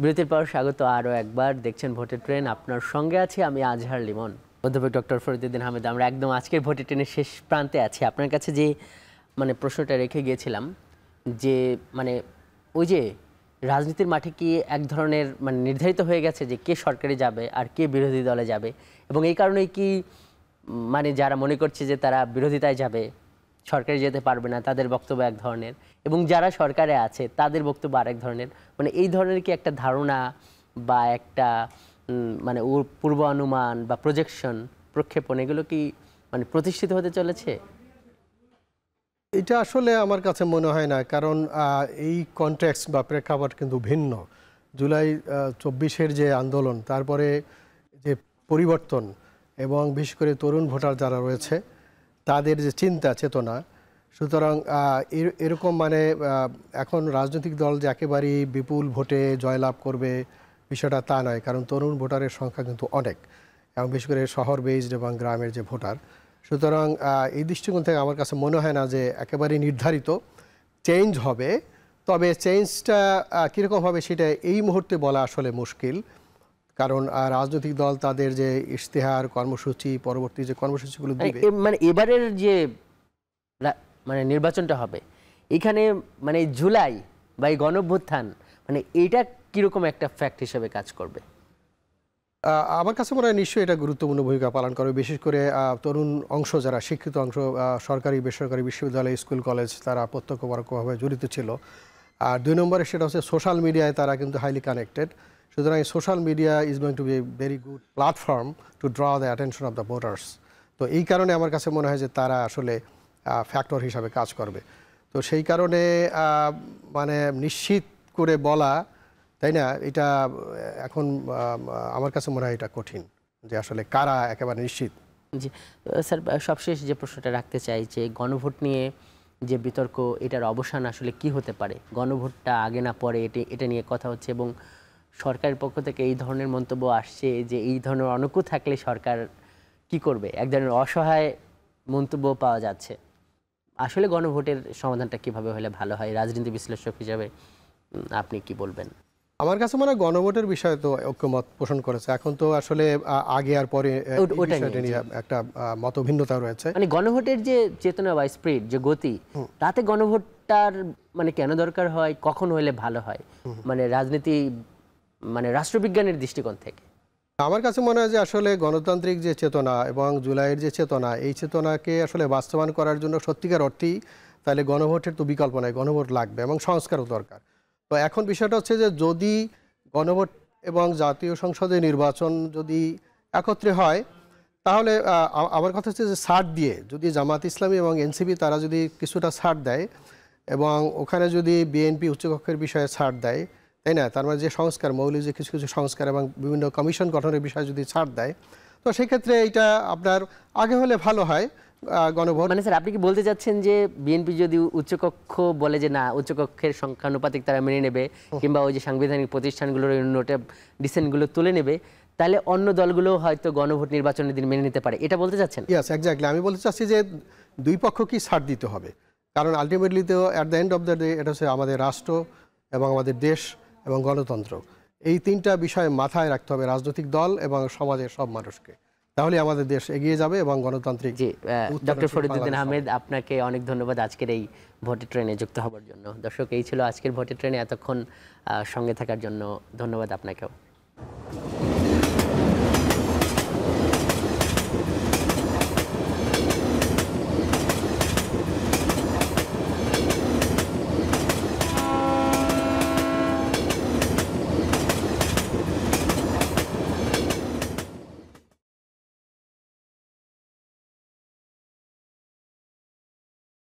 বিরতির পর স্বাগত আরও একবার, দেখছেন ভোটের ট্রেন, আপনার সঙ্গে আছি আমি আজহার লিমন। অধ্যাপক ডক্টর ফরিদউদ্দিন আহমেদ, আমরা একদম আজকের ভোটের ট্রেনের শেষ প্রান্তে আছি। আপনার কাছে যে প্রশ্নটা রেখে গিয়েছিলাম যে ওই যে রাজনীতির মাঠে কি এক ধরনের নির্ধারিত হয়ে গেছে যে কে সরকারে যাবে আর কে বিরোধী দলে যাবে, এবং এই কারণেই কি যারা মনে করছে যে তারা বিরোধিতায় যাবে, সরকারে যেতে পারবে না, তাদের বক্তব্য এক ধরনের, এবং যারা সরকারে আছে তাদের বক্তব্য আরেক ধরনের, এই ধরনের কি একটা ধারণা বা একটা ওর পূর্বানুমান বা প্রজেকশন, প্রক্ষেপণ, এগুলো কি প্রতিষ্ঠিত হতে চলেছে? এটা আসলে আমার কাছে মনে হয় না, কারণ এই কনটেক্সট বা প্রেক্ষাপট কিন্তু ভিন্ন। জুলাই 24-এর যে আন্দোলন, তারপরে যে পরিবর্তন, এবং বিশেষ করে তরুণ ভোটার যারা রয়েছে তাদের যে চিন্তা চেতনা, সুতরাং এরকম এখন রাজনৈতিক দল যে একেবারেই বিপুল ভোটে জয়লাভ করবে বিষয়টা তা নয়, কারণ তরুণ ভোটারের সংখ্যা কিন্তু অনেক, এবং বিশেষ করে শহর বেসড এবং গ্রামের যে ভোটার। সুতরাং এই দৃষ্টিকোণ থেকে আমার কাছে মনে হয় না যে একেবারে নির্ধারিত চেঞ্জ হবে। তবে চেঞ্জটা কীরকম হবে সেটা এই মুহূর্তে বলা আসলে মুশকিল, কারণ রাজনৈতিক দল তাদের যে ইশতেহার, কর্মসূচি, পরবর্তী যে কর্মসূচিগুলো দিবে, এবারের যে নির্বাচনটা হবে এখানে জুলাই বা এই গণঅভ্যুত্থান এইটা কীরকম একটা ফ্যাক্ট হিসেবে কাজ করবে? আমার কাছে মনে হয় নিশ্চয়ই এটা গুরুত্বপূর্ণ ভূমিকা পালন করবে, বিশেষ করে তরুণ অংশ, যারা শিক্ষিত অংশ, সরকারি বেসরকারি বিশ্ববিদ্যালয়, স্কুল কলেজ, তারা প্রত্যক্ষ পরোক্ষভাবে জড়িত ছিল। আর 2 নম্বরে সেটা হচ্ছে সোশ্যাল মিডিয়ায় তারা কিন্তু হাইলি কানেক্টেড। সুতরাং social media is going to be a very good platform to draw the attention of the voters. তো এই কারণে আমার কাছে মনে হয় যে তারা আসলে ফ্যাক্টর হিসাবে কাজ করবে। তো সেই কারণে নিশ্চিত করে বলা, তাই না, এটা এখন আমার কাছে মনে হয় এটা কঠিন যে আসলে কারা একেবারে নিশ্চিত। জি স্যার, সবশেষ যে প্রশ্নটা রাখতে চাই যে গণভোট নিয়ে যে বিতর্ক, এটার অবসান আসলে কি হতে পারে? গণভোটটা আগে না পরে এটা নিয়ে কথা হচ্ছে, এবং সরকারের পক্ষ থেকে এই ধরনের মন্তব্য আসছে যে এই ধরনের অনৈক্য থাকলে সরকার কি করবে, এক ধরনের অসহায় মন্তব্য পাওয়া যাচ্ছে। আসলে গণভোটের সমাধানটা কিভাবে হলে ভালো হয়, রাজনীতি বিশ্লেষক হিসাবে আপনি কি বলবেন? আমার কাছে মনে হয় গণভোটের বিষয়ে তো ঐক্যমত পোষণ করেছে, এখন তো আসলে আগে আর পরে একটা মতভিন্নতা রয়েছে। গণভোটের যে চেতনা বা স্পিরিট, যে গতি, তাতে গণভোটটার কেন দরকার হয়, কখন হলে ভালো হয়, রাজনীতি রাষ্ট্রবিজ্ঞানের দৃষ্টিকোণ থেকে? আমার কাছে মনে হয় যে আসলে গণতান্ত্রিক যে চেতনা এবং জুলাইয়ের যে চেতনা, এই চেতনাকে আসলে বাস্তবায়ন করার জন্য সত্যিকার অর্থেই তাহলে গণভোটের তো বিকল্প নাই, গণভোট লাগবে এবং সংস্কারও দরকার। তো এখন বিষয়টা হচ্ছে যে যদি গণভোট এবং জাতীয় সংসদে নির্বাচন যদি একত্রে হয়, তাহলে আমার কথা হচ্ছে যে ছাড় দিয়ে, যদি জামাত ইসলামী এবং এনসিপি তারা যদি কিছুটা ছাড় দেয়, এবং ওখানে যদি বিএনপি উচ্চকক্ষের বিষয়ে ছাড় দেয়, তাই না, তার যে সংস্কার, মৌলিক যে কিছু কিছু সংস্কার এবং বিভিন্ন কমিশন গঠনের বিষয়ে যদি ছাড় দেয়, তো সেক্ষেত্রে এটা আপনার আগে হলে ভালো হয় গণভোট। স্যার, আপনি কি বলতে চাচ্ছেন যে বিএনপি যদি উচ্চকক্ষ বলে যে না, উচ্চকক্ষের সংখ্যানুপাতিক তারা মেনে নেবে, কিংবা ওই যে সাংবিধানিক প্রতিষ্ঠানগুলোর নোটে ডিসেন্টগুলো তুলে নেবে, তাহলে অন্য দলগুলো হয়তো গণভোট নির্বাচনের দিন মেনে নিতে পারে, এটা বলতে চাচ্ছেন? Yes, exactly. আমি বলতে চাচ্ছি যে দুই পক্ষকেই ছাড় দিতে হবে, কারণ আলটিমেটলি তো at the end of the day এটা হচ্ছে আমাদের রাষ্ট্র এবং আমাদের দেশ এবং গণতন্ত্র। এই তিনটা বিষয় মাথায় রাখতে হবে রাজনৈতিক দল এবং সমাজের সব মানুষকে, তাহলে আমাদের দেশ এগিয়ে যাবে এবং গণতান্ত্রিক। জি, ডক্টর ফরিদউদ্দিন আহমেদ, আপনাকে অনেক ধন্যবাদ আজকের এই ভোটের ট্রেনে যুক্ত হওয়ার জন্য। দর্শক, এই ছিল আজকের ভোটের ট্রেনে, এতক্ষণ সঙ্গে থাকার জন্য ধন্যবাদ আপনাকেও।